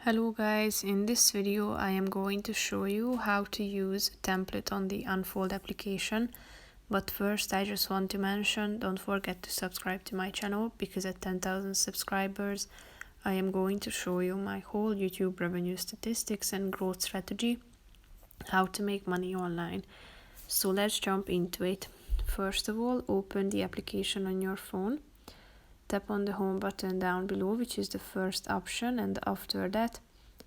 Hello guys, in this video I am going to show you how to use a template on the Unfold application. But first I just want to mention, don't forget to subscribe to my channel, because at 10,000 subscribers I am going to show you my whole YouTube revenue statistics and growth strategy, how to make money online. So let's jump into it. First of all, open the application on your phone. Tap on the home button down below, which is the first option, and after that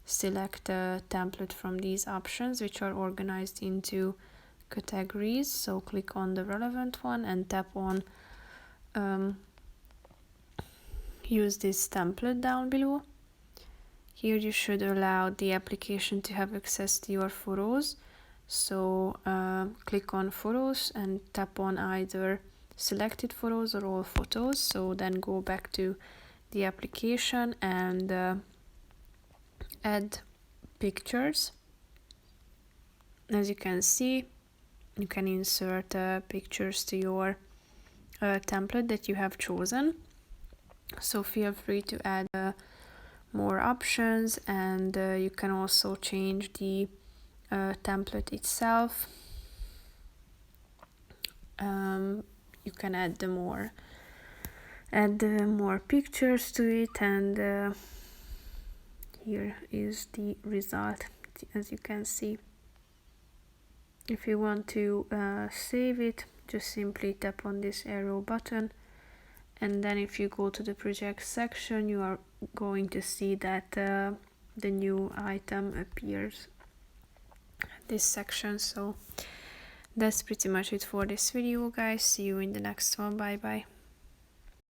select a template from these options, which are organized into categories. So click on the relevant one and tap on use this template down below. Here you should allow the application to have access to your photos. So click on photos and tap on either selected photos or all photos. So then go back to the application and add pictures. As you can see, you can insert pictures to your template that you have chosen. So feel free to add more options, and you can also change the template itself. You can add more pictures to it, and here is the result, as you can see. If you want to save it, just simply tap on this arrow button, and then if you go to the project section, you are going to see that the new item appears at this section. So that's pretty much it for this video, guys. See you in the next one. Bye bye.